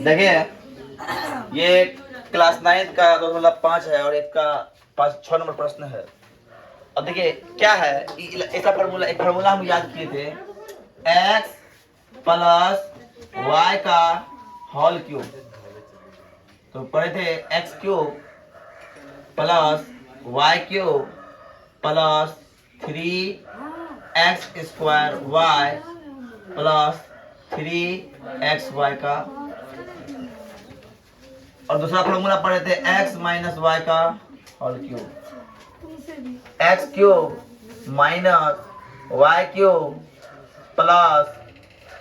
देखिए ये क्लास 9 का 2.5 है और एक का 6 नंबर प्रश्न है। अब देखिए क्या है, ऐसा फार्मूला, एक फार्मूला हम याद किए थे, x प्लस y का होल क्यूब। तो पढ़े थे x cube plus y cube plus 3x square y plus 3xy का, और दूसरा फॉर्मूला पढ़े थे x माइनस वाई का whole cube, x cube minus y cube plus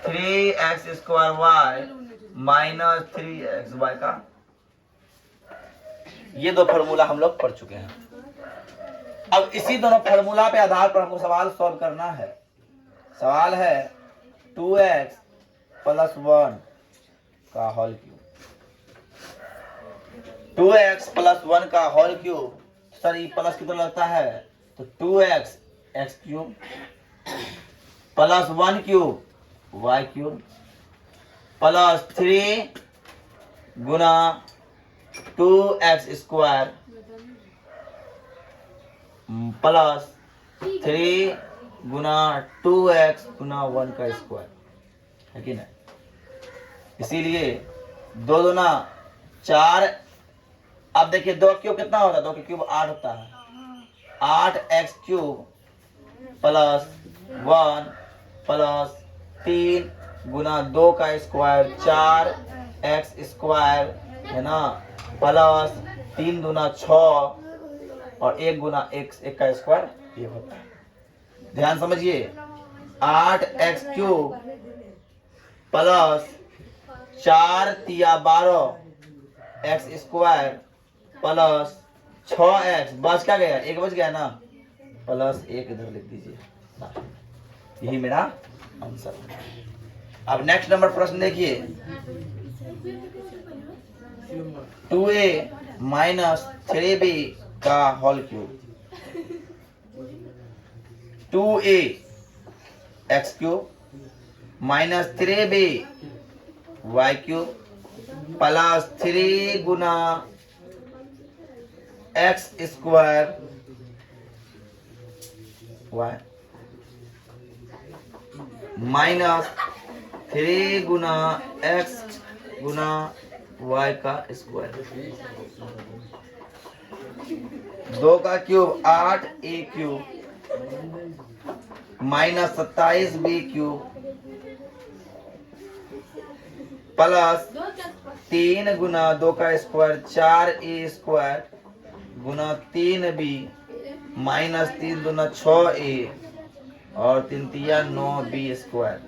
3x square y minus 3xy का। ये दो फार्मूला हम लोग पढ़ चुके हैं। अब इसी दोनों फार्मूला पे आधार पर हमको सवाल सॉल्व करना है। सवाल है 2x प्लस 1 का होल क्यूब। 2x प्लस 1 का होल क्यूब, सर ये प्लस कितना लगता है, तो 2x x cube plus 1 cube y cube plus 3 गुना 2x स्क्वायर प्लस 3 गुना 2x गुना 1 का स्क्वायर है कि नहीं। इसीलिए 2 दूना 4। अब देखिए 2 क्यूब कितना होता है, 2 क्यूब 8 होता है। 8x क्यूब प्लस 1 प्लस 3 गुना 2 का स्क्वायर 4x स्क्वायर है ना, प्लस 3 दूना 6 और 1 गुना 1 का स्क्वायर ये होता है। ध्यान समझिए, 8x क्यूब प्लस 4 तिया 12 x स्क्वायर प्लस 6x, बच क्या गया, 1 बच गया ना, प्लस 1 इधर लिख दीजिए। यही मेरा आंसर है। अब नेक्स्ट नंबर प्रश्न देखिए, 2a माइनस 3b का whole cube. 2a x cube minus 3b y cube plus 3 गुना x स्क्वायर y माइनस 3 गुना x गुना y का स्क्वायर। 2 का cube 8a cube minus 27b cube plus 3 गुना 2 का स्क्वायर 4a स्क्वायर गुना 3b माइनस 3 दूना 6a और 3 तिया 9b square.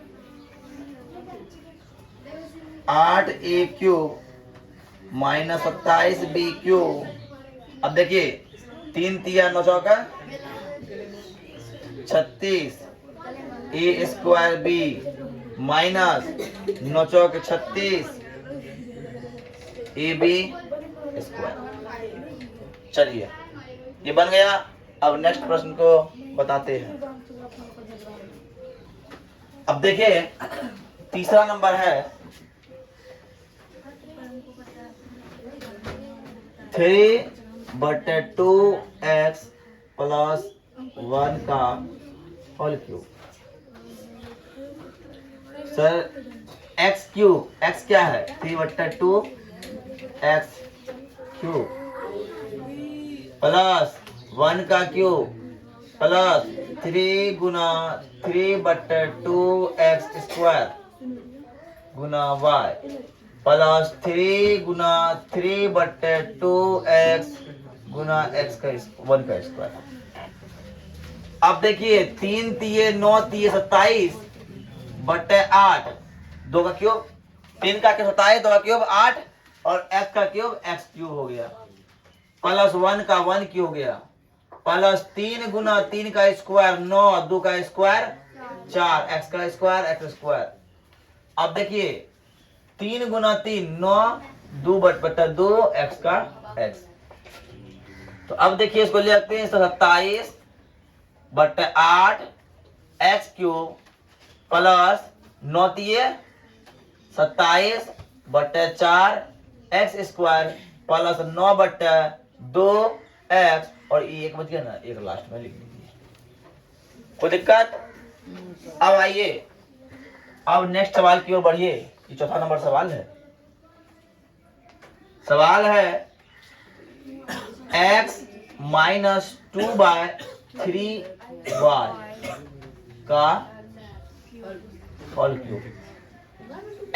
8a cube minus 27b cube. अब देखिए 3 तिया 9 चौका 36 a square b minus 9 Chowk 36 ab square. चलिए ये बन गया। अब नेक्स्ट प्रश्न को बताते हैं। अब देखिए तीसरा नंबर है 3/2x प्लस 1 का whole cube. Sir x cube, x क्या है, 3/2 x क्यूब प्लस 1 का क्यूब प्लस 3 गुना 3/2 x स्क्वायर गुना y प्लस 3 गुना 3/2 x गुना x का 1 का स्क्वायर। अब देखिए 3 तिये 9 तिये 27 बटे 8, 2 का क्यूब 3 का क्यूब 27, 2 का क्यूब 8 और x का क्यूब x क्यूब हो गया प्लस 1 का 1 क्यूब हो गया प्लस 3 गुना 3 का स्क्वायर 9, 2 का स्क्वायर 4 x का स्क्वायर x स्क्वायर। अब देखिए 3 गुना 3 9, 2 बटा 2 x का x। तो अब देखिए इसको ले आते हैं 27 बटे 8 x cube plus 9 तिये 27/4 x square plus 9/2 x, और ये एक बच गया ना, एक लास्ट में लिख दीजिए, कोई दिक्कत। अब आइए, अब नेक्स्ट सवाल की ओर बढ़िए। ये चौथा नंबर सवाल है। सवाल है x - 2/3y का whole cube,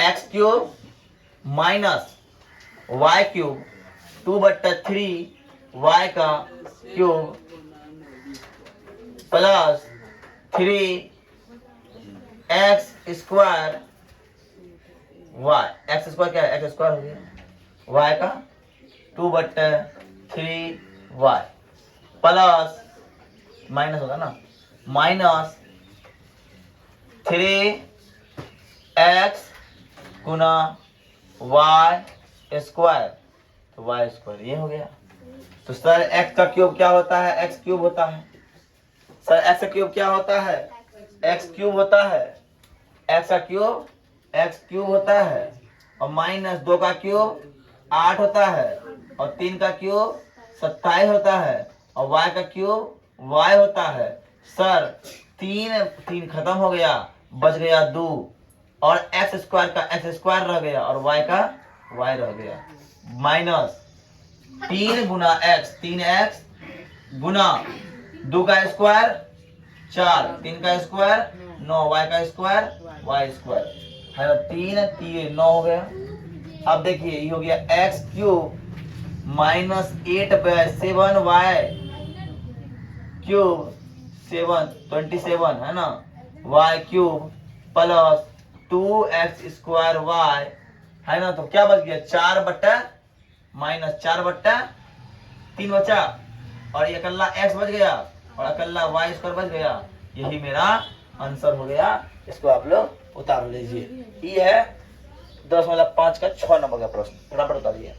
x cube minus y cube 2/3y का cube plus 3x square y, x square क्या है, एक्स स्क्वायर हो गया, y का 2/3y प्लस माइनस होगा ना, माइनस 3x गुना y स्क्वायर, तो y स्क्वायर ये हो गया। तो सर x का क्यूब क्या होता है, x क्यूब होता है। सर x का क्यूब क्या होता है, x क्यूब होता है, x का क्यूब x क्यूब होता है, और माइनस 2 का क्यूब 8 होता है, और 3 का क्यूब 27 होता है, और y का क्यूब y होता है। सर 3 खत्म हो गया, बच गया 2, और एक्स स्क्वायर का एक्स स्क्वायर रह गया, और y का y रह गया, माइनस 3 गुना x, 3x गुना 2 का स्क्वायर 4, 3 का स्क्वायर 9, y का स्क्वायर y स्क्वायर है ना, 3 9 हो गया। अब देखिए ये हो गया x cube minus 8/7y cube 27 है ना, y cube plus 2x square y है ना। तो क्या बच गया, 4/-3 बचा, और ये अकेला x बच गया, और अकेला y स्क्वायर बच गया। यही मेरा आंसर हो गया। इसको आप लोग उतार लीजिए। ये है 10 मतलब 5 का 6 नंबर का प्रश्न, फटाफट उतारिए।